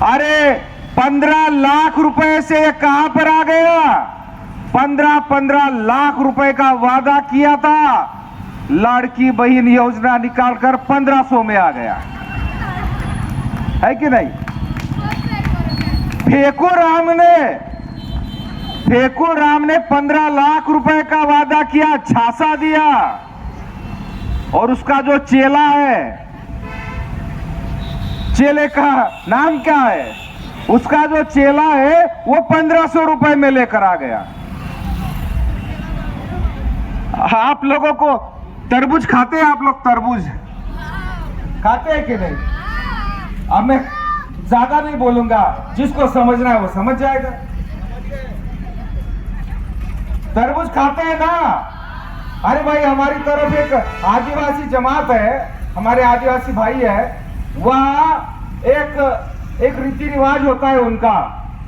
अरे 15 लाख रुपए से ये कहां पर आ गया? 15 लाख रुपए का वादा किया था, लाड़की बहन योजना निकालकर 1500 में आ गया है कि नहीं? फेकू राम ने 15 लाख रुपए का वादा किया, झांसा दिया, और उसका जो चेला है, चेले का नाम क्या है, उसका जो चेला है वो 1500 रुपए में लेकर आ गया। आप लोगों को तरबूज खाते हैं? आप लोग तरबूज खाते हैं कि नहीं? अब मैं ज्यादा नहीं बोलूंगा, जिसको समझना है वो समझ जाएगा। तरबूज खाते हैं ना? अरे भाई, हमारी तरफ एक आदिवासी जमात है, हमारे आदिवासी भाई है, वहां एक रीति रिवाज होता है उनका।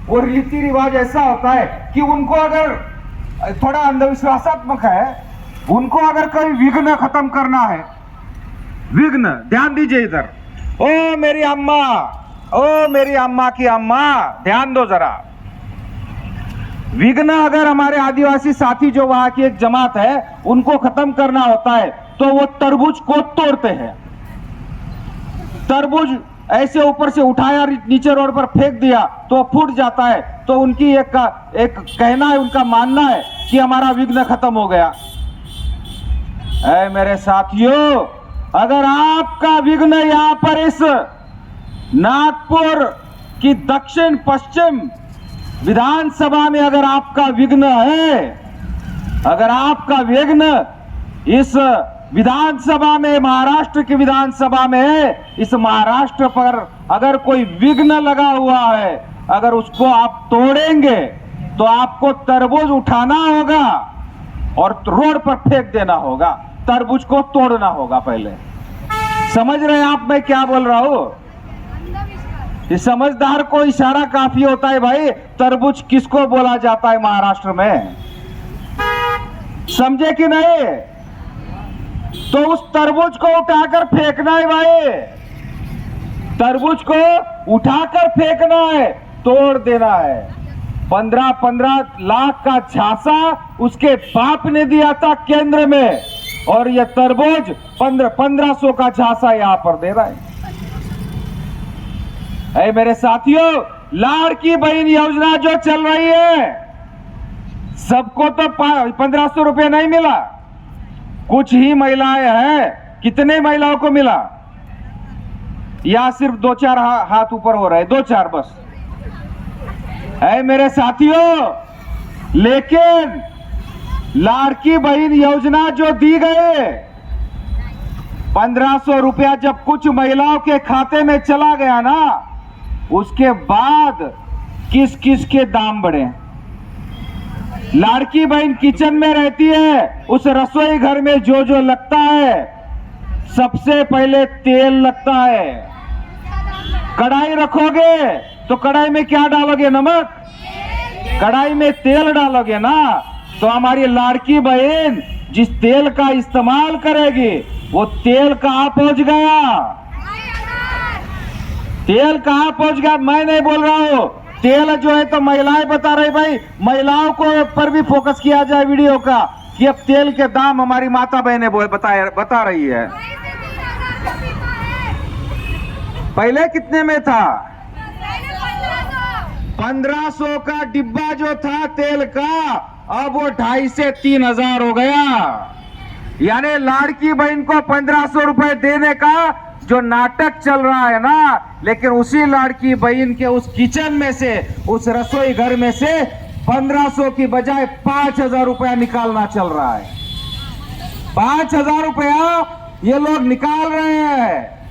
वो रीति रिवाज ऐसा होता है कि उनको अगर, थोड़ा अंधविश्वासात्मक है, उनको अगर कोई विघ्न खत्म करना है, विघ्न, ध्यान दीजिए इधर, ओ मेरी अम्मा, ओ मेरी अम्मा की अम्मा, ध्यान दो जरा। विघ्न अगर हमारे आदिवासी साथी जो वहां की एक जमात है उनको खत्म करना होता है तो वो तरबूज को तोड़ते हैं। तरबूज ऐसे ऊपर से उठाया, नीचे रोड पर फेंक दिया तो फूट जाता है, तो उनकी एक कहना है, उनका मानना है कि हमारा विघ्न खत्म हो गया। ऐ मेरे साथियों, अगर आपका विघ्न यहां पर इस नागपुर की दक्षिण पश्चिम विधानसभा में अगर आपका विघ्न है, अगर आपका विघ्न इस विधानसभा में, महाराष्ट्र की विधानसभा में है, इस महाराष्ट्र पर अगर कोई विघ्न लगा हुआ है, अगर उसको आप तोड़ेंगे तो आपको तरबूज उठाना होगा और रोड पर फेंक देना होगा। तरबूज को तोड़ना होगा पहले। समझ रहे हैं आप मैं क्या बोल रहा हूं? इस समझदार को इशारा काफी होता है भाई, तरबूज किसको बोला जाता है महाराष्ट्र में, समझे कि नहीं? तो उस तरबूज को उठाकर फेंकना है भाई, तरबूज को उठाकर फेंकना है, तोड़ देना है। 15 लाख का झांसा उसके बाप ने दिया था केंद्र में, और यह तरबूज 1500 का झांसा यहां पर दे रहा है। ऐ मेरे साथियों, लाड़की बहन योजना जो चल रही है, सबको तो 1500 रुपये नहीं मिला, कुछ ही महिलाएं हैं। कितने महिलाओं को मिला? या सिर्फ 2-4 हाथ ऊपर हो रहे, 2-4 बस। ऐ मेरे साथियों, लेकिन लाड़की बहन योजना जो दी गई, 1500 रुपया जब कुछ महिलाओं के खाते में चला गया ना, उसके बाद किस किस के दाम बढ़े। लाड़की बहन किचन में रहती है, उस रसोई घर में जो जो लगता है, सबसे पहले तेल लगता है। कढ़ाई रखोगे तो कढ़ाई में क्या डालोगे? नमक। कढ़ाई में तेल डालोगे ना, तो हमारी लाड़की बहन जिस तेल का इस्तेमाल करेगी, वो तेल कहां पहुंच गया? तेल कहां पहुंच गया? मैं नहीं बोल रहा हूं, तेल जो है तो महिलाएं बता रही। भाई, महिलाओं को पर भी फोकस किया जाए वीडियो का, कि अब तेल के दाम हमारी माता बहनें बता रही है। पहले कितने में था? 1500 का डिब्बा जो था तेल का, अब वो 2500 से 3000 हो गया। यानी लाड़की बहन को 1500 रुपए देने का जो नाटक चल रहा है ना, लेकिन उसी लाड़की बहन के उस किचन में से, उस रसोई घर में से 1500 की बजाय 5000 रुपया निकालना चल रहा है। 5000 रुपया ये लोग निकाल रहे हैं।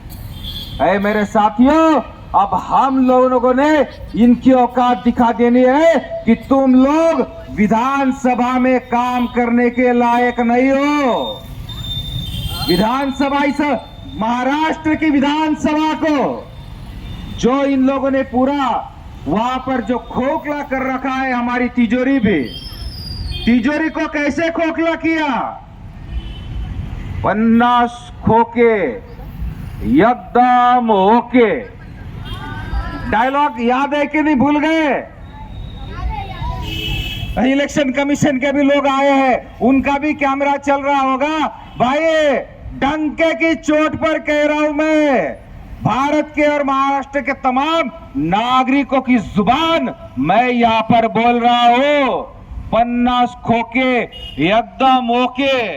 ऐ मेरे साथियों, अब हम लोगों ने इनकी औकात दिखा देनी है कि तुम लोग विधानसभा में काम करने के लायक नहीं हो। विधानसभा, इस महाराष्ट्र की विधानसभा को जो इन लोगों ने पूरा वहां पर जो खोखला कर रखा है, हमारी तिजोरी भी, तिजोरी को कैसे खोखला किया? 50 खोके एकदम होके डायलॉग याद है कि नहीं, भूल गए? इलेक्शन कमीशन के भी लोग आए हैं, उनका भी कैमरा चल रहा होगा। भाई डंके की चोट पर कह रहा हूं मैं, भारत के और महाराष्ट्र के तमाम नागरिकों की जुबान मैं यहां पर बोल रहा हूं। 50 खोके एकदम ओके।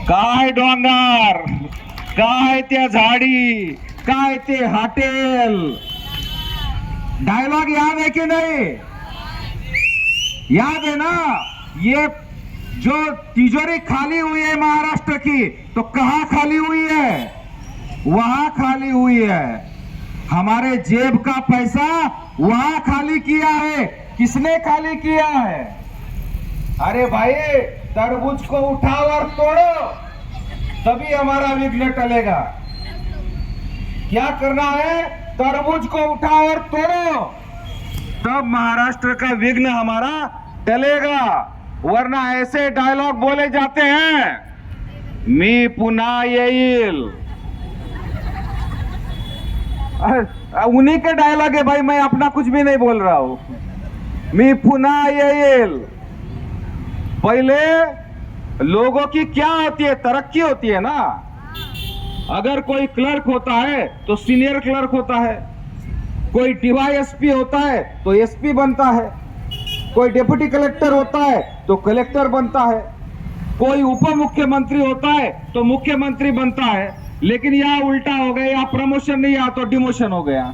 काय डोंगर, काय त्या झाडी, काय ते हॉटेल, डायलॉग याद है कि नहीं? याद है ना? ये जो तिजोरी खाली हुई है महाराष्ट्र की, तो कहां खाली हुई है? वहां खाली हुई है। हमारे जेब का पैसा वहां खाली किया है। किसने खाली किया है? अरे भाई तरबूज को उठाओ और तोड़ो, तभी हमारा विघ्न टलेगा। क्या करना है? तरबूज को उठाओ और तोड़ो, तब महाराष्ट्र का विघ्न हमारा टलेगा। वरना ऐसे डायलॉग बोले जाते हैं, मी पुन्हा येईल। उन्हीं के डायलॉग है भाई, मैं अपना कुछ भी नहीं बोल रहा हूं। मी पुन्हा येईल। पहले लोगों की क्या होती है? तरक्की होती है ना। अगर कोई क्लर्क होता है तो सीनियर क्लर्क होता है, कोई डीवाईएसपी होता है तो एसपी बनता है, कोई डिप्टी कलेक्टर होता है तो कलेक्टर बनता है, कोई उप मुख्यमंत्री होता है तो मुख्यमंत्री बनता है। लेकिन यहां उल्टा हो गया, यहां प्रमोशन नहीं, यहां तो डिमोशन हो गया।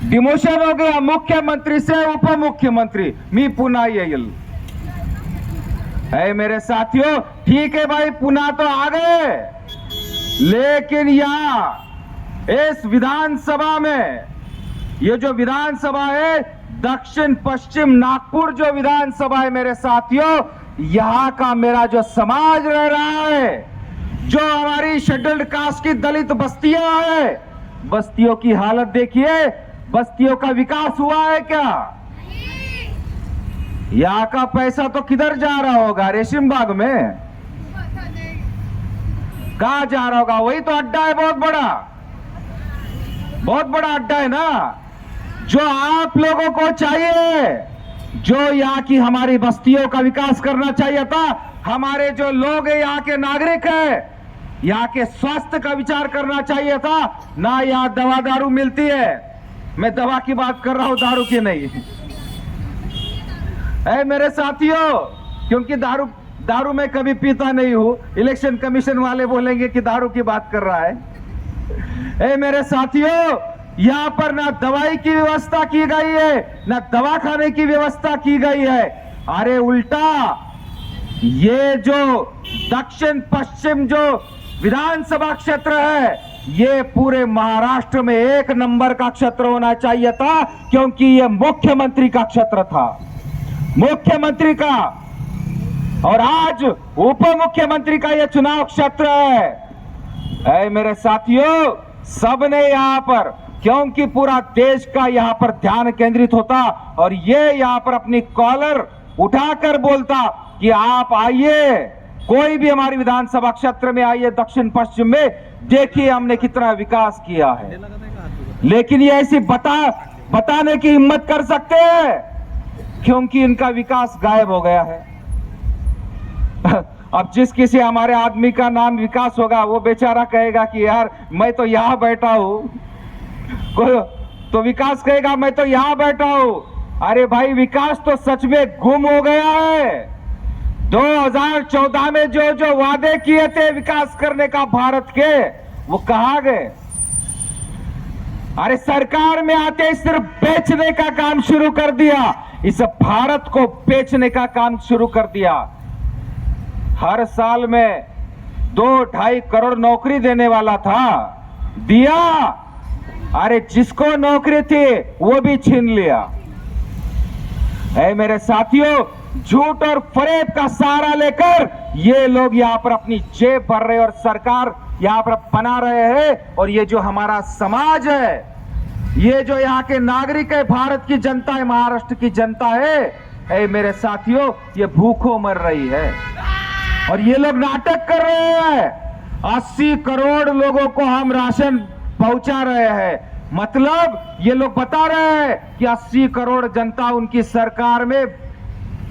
डिमोशन हो गया मुख्यमंत्री से उप मुख्यमंत्री। मी पुन्हा येईल। है मेरे साथियों, ठीक है भाई, पुन्हा तो आ गए, लेकिन यहां इस विधानसभा में, ये जो विधानसभा है दक्षिण पश्चिम नागपुर जो विधानसभा है मेरे साथियों, यहां का मेरा जो समाज रह रहा है, जो हमारी शेड्यूल्ड कास्ट की दलित बस्तियां है, बस्तियों की हालत देखिए। बस्तियों का विकास हुआ है क्या? यहाँ का पैसा तो किधर जा रहा होगा? रेशम बाग में कहा जा रहा होगा? वही तो अड्डा है, बहुत बड़ा अड्डा है ना। जो आप लोगों को चाहिए, जो यहाँ की हमारी बस्तियों का विकास करना चाहिए था, हमारे जो लोग हैं, यहाँ के नागरिक हैं, यहाँ के स्वास्थ्य का विचार करना चाहिए था ना। यहाँ दवा दारू मिलती है, मैं दवा की बात कर रहा हूं, दारू की नहीं है मेरे साथियों। क्योंकि दारू मैं कभी पीता नहीं हूं। इलेक्शन कमीशन वाले बोलेंगे कि दारू की बात कर रहा है। मेरे साथियों, यहां पर ना दवाई की व्यवस्था की गई है, ना दवा खाने की व्यवस्था की गई है। अरे उल्टा, ये जो दक्षिण पश्चिम जो विधानसभा क्षेत्र है, ये पूरे महाराष्ट्र में 1 नंबर का क्षेत्र होना चाहिए था, क्योंकि ये मुख्यमंत्री का क्षेत्र था, मुख्यमंत्री का। और आज उप मुख्यमंत्री का यह चुनाव क्षेत्र है। मेरे साथियों, सबने यहां पर, क्योंकि पूरा देश का यहां पर ध्यान केंद्रित होता और ये यहां पर अपनी कॉलर उठाकर बोलता कि आप आइए, कोई भी हमारी विधानसभा क्षेत्र में आइए, दक्षिण पश्चिम में, देखिए हमने कितना विकास किया है। लेकिन ये ऐसी बताने की हिम्मत कर सकते हैं, क्योंकि इनका विकास गायब हो गया है। अब जिस किसी हमारे आदमी का नाम विकास होगा, वो बेचारा कहेगा कि यार मैं तो यहां बैठा हूं, कोई तो विकास कहेगा मैं तो यहां बैठा हूं। अरे भाई, विकास तो सच में गुम हो गया है। 2014 में जो वादे किए थे विकास करने का भारत के, वो कहां गए? अरे सरकार में आते ही सिर्फ बेचने का काम शुरू कर दिया, इस भारत को बेचने का काम शुरू कर दिया। हर साल में 2-2.5 करोड़ नौकरी देने वाला था, दिया। अरे जिसको नौकरी थी वो भी छीन लिया। मेरे साथियों, झूठ और फरेब का सहारा लेकर ये लोग यहां पर अपनी जेब भर रहे और सरकार यहां पर बना रहे हैं। और ये जो हमारा समाज है, ये जो यहाँ के नागरिक है, भारत की जनता है, महाराष्ट्र की जनता है, मेरे साथियों, ये भूखों मर रही है। और ये लोग नाटक कर रहे हैं। 80 करोड़ लोगों को हम राशन पहुंचा रहे हैं, मतलब ये लोग बता रहे हैं कि 80 करोड़ जनता उनकी सरकार में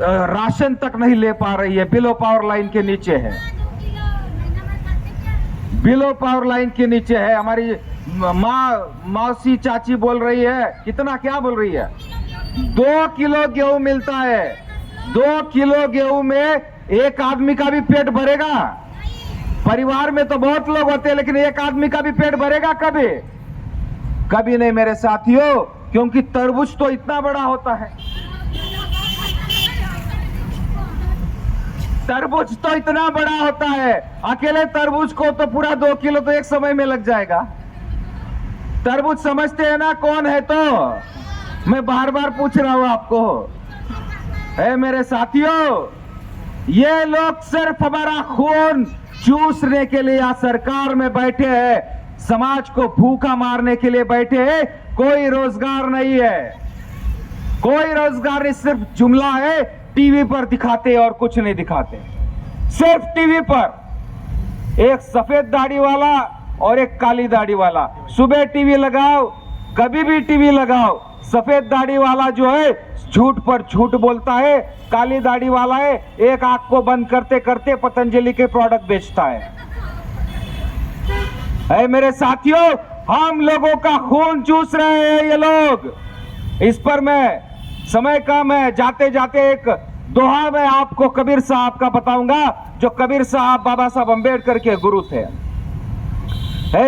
राशन तक नहीं ले पा रही है, बिलो पावर लाइन के नीचे है, बिलो पावर लाइन के नीचे है। हमारी मौसी चाची बोल रही है, कितना क्या बोल रही है, 2 किलो गेहूं मिलता है, 2 किलो गेहूं में एक आदमी का भी पेट भरेगा? परिवार में तो बहुत लोग होते हैं, लेकिन एक आदमी का भी पेट भरेगा कभी? कभी नहीं मेरे साथियों, क्योंकि तरबूज तो इतना बड़ा होता है, तरबूज तो इतना बड़ा होता है, अकेले तरबूज को तो पूरा 2 किलो तो एक समय में लग जाएगा। तरबूज समझते हैं ना कौन है? तो मैं बार बार पूछ रहा हूं आपको, है मेरे साथियों, ये लोग सिर्फ हमारा खून चूसने के लिए या सरकार में बैठे हैं, समाज को भूखा मारने के लिए बैठे हैं। कोई रोजगार नहीं है, कोई रोजगार नहीं, सिर्फ जुमला है, टीवी पर दिखाते और कुछ नहीं दिखाते, सिर्फ टीवी पर एक सफेद दाढ़ी वाला और एक काली दाढ़ी वाला। सुबह टीवी लगाओ, कभी भी टीवी लगाओ, सफेद दाढ़ी वाला जो है झूठ पर झूठ बोलता है, काली दाढ़ी वाला है एक आंख को बंद करते करते पतंजलि के प्रोडक्ट बेचता है। मेरे साथियों, हम लोगों का खून चूस रहे हैं ये लोग। इस पर मैं, समय कम है, जाते जाते एक दोहा मैं आपको कबीर साहब का बताऊंगा, जो कबीर साहब बाबा साहब अंबेडकर के गुरु थे।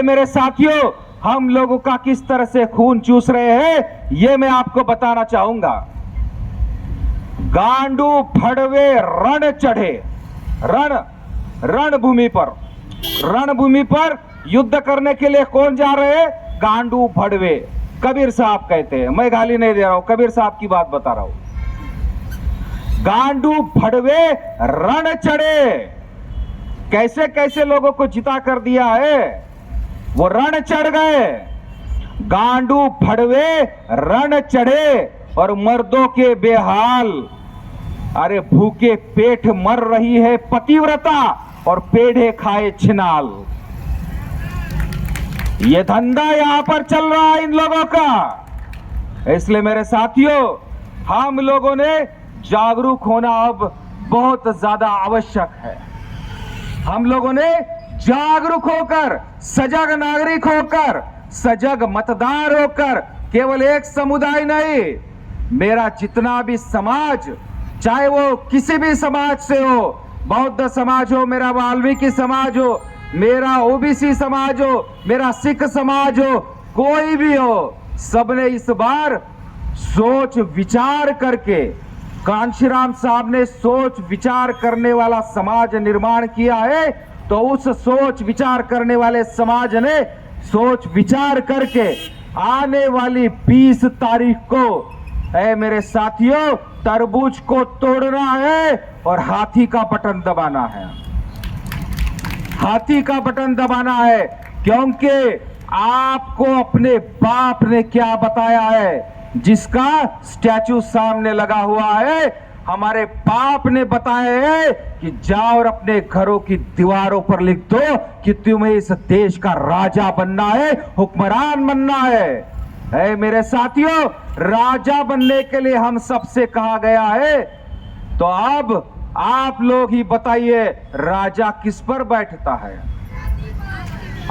मेरे साथियों, हम लोगों का किस तरह से खून चूस रहे हैं ये मैं आपको बताना चाहूंगा। गांडू फड़वे रण चढ़े, रणभूमि पर युद्ध करने के लिए कौन जा रहे हैं? गांडू फड़वे। कबीर साहब कहते हैं, मैं गाली नहीं दे रहा हूं, कबीर साहब की बात बता रहा हूं। गांडू फड़वे रण चढ़े, कैसे कैसे लोगों को जिता कर दिया है, वो रण चढ़ गए। गांडू फड़वे रण चढ़े और मर्दों के बेहाल, अरे भूखे पेट मर रही है पतिव्रता और पेढ़े खाए छिनाल। ये धंधा यहां पर चल रहा है इन लोगों का। इसलिए मेरे साथियों, हम लोगों ने जागरूक होना अब बहुत ज्यादा आवश्यक है। हम लोगों ने जागरूक होकर, सजग नागरिक होकर, सजग मतदार होकर, केवल एक समुदाय नहीं, मेरा जितना भी समाज, चाहे वो किसी भी समाज से हो, बौद्ध समाज हो, मेरा वाल्मीकि समाज हो, मेरा ओबीसी समाज हो, मेरा सिख समाज हो, कोई भी हो, सबने इस बार सोच विचार करके, कांशीराम साहब ने सोच विचार करने वाला समाज निर्माण किया है, तो उस सोच विचार करने वाले समाज ने सोच विचार करके आने वाली 20 तारीख को, मेरे साथियों, तरबूज को तोड़ना है और हाथी का बटन दबाना है, हाथी का बटन दबाना है। क्योंकि आपको अपने बाप ने क्या बताया है, जिसका स्टैचू सामने लगा हुआ है, हमारे बाप ने बताया है कि जाओ और अपने घरों की दीवारों पर लिख दो कि तुम्हें इस देश का राजा बनना है, हुक्मरान बनना है। मेरे साथियों, राजा बनने के लिए हम सबसे कहा गया है, तो अब आप लोग ही बताइए, राजा किस पर बैठता है?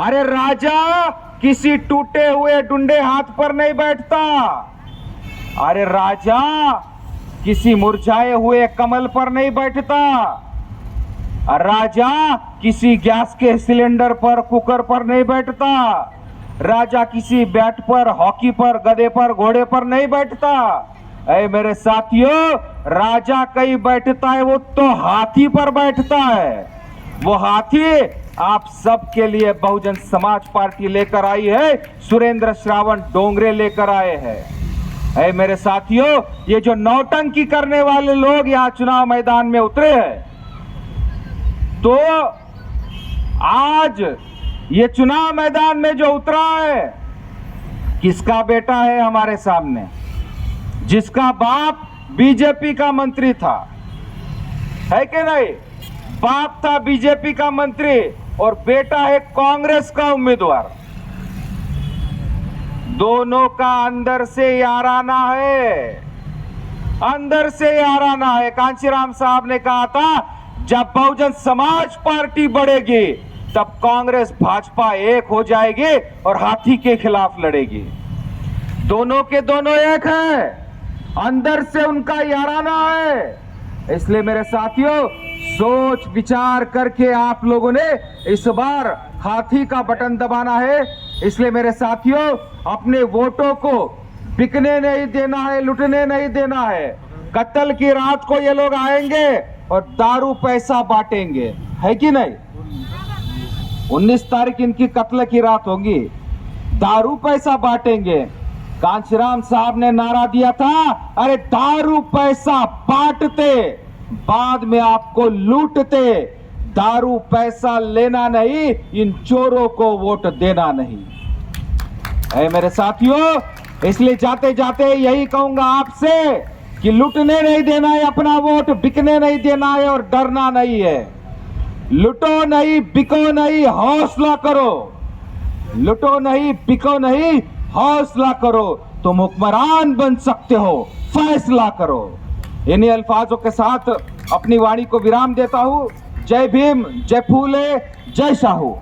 अरे राजा किसी टूटे हुए डुंडे हाथ पर नहीं बैठता, अरे राजा किसी मुरझाए हुए कमल पर नहीं बैठता, राजा किसी गैस के सिलेंडर पर, कुकर पर नहीं बैठता, राजा किसी बैट पर, हॉकी पर, गधे पर, घोड़े पर नहीं बैठता। मेरे साथियों, राजा कहीं बैठता है, वो तो हाथी पर बैठता है। वो हाथी आप सबके लिए बहुजन समाज पार्टी लेकर आई है, सुरेंद्र श्रावण डोंगरे लेकर आए हैं। मेरे साथियों, ये जो नौटंकी करने वाले लोग यहाँ चुनाव मैदान में उतरे हैं, तो आज ये चुनाव मैदान में जो उतरा है, किसका बेटा है हमारे सामने? जिसका बाप बीजेपी का मंत्री था, है कि नहीं? बाप था बीजेपी का मंत्री और बेटा है कांग्रेस का उम्मीदवार। दोनों का अंदर से याराना है, अंदर से याराना है। कांशीराम साहब ने कहा था जब बहुजन समाज पार्टी बढ़ेगी तब कांग्रेस भाजपा एक हो जाएगी और हाथी के खिलाफ लड़ेगी। दोनों के दोनों एक है, अंदर से उनका याराना है। इसलिए मेरे साथियों, सोच विचार करके आप लोगों ने इस बार हाथी का बटन दबाना है। इसलिए मेरे साथियों, अपने वोटों को बिकने नहीं देना है, लुटने नहीं देना है। कत्ल की रात को ये लोग आएंगे और दारू पैसा बांटेंगे, है कि नहीं? 19 तारीख इनकी कत्ल की रात होगी, दारू पैसा बांटेंगे। कांशीराम साहब ने नारा दिया था, अरे दारू पैसा बांटते बाद में आपको लूटते, दारू पैसा लेना नहीं, इन चोरों को वोट देना नहीं है मेरे साथियों। इसलिए जाते जाते यही कहूंगा आपसे कि लूटने नहीं देना है अपना वोट, बिकने नहीं देना है और डरना नहीं है। लुटो नहीं, बिको नहीं, हौसला करो। लुटो नहीं, बिको नहीं, हौसला करो, तुम हुक्मरान बन सकते हो, फैसला करो। इन्हीं अल्फाजों के साथ अपनी वाणी को विराम देता हूं। जय भीम, जय फूले, जय शाहू।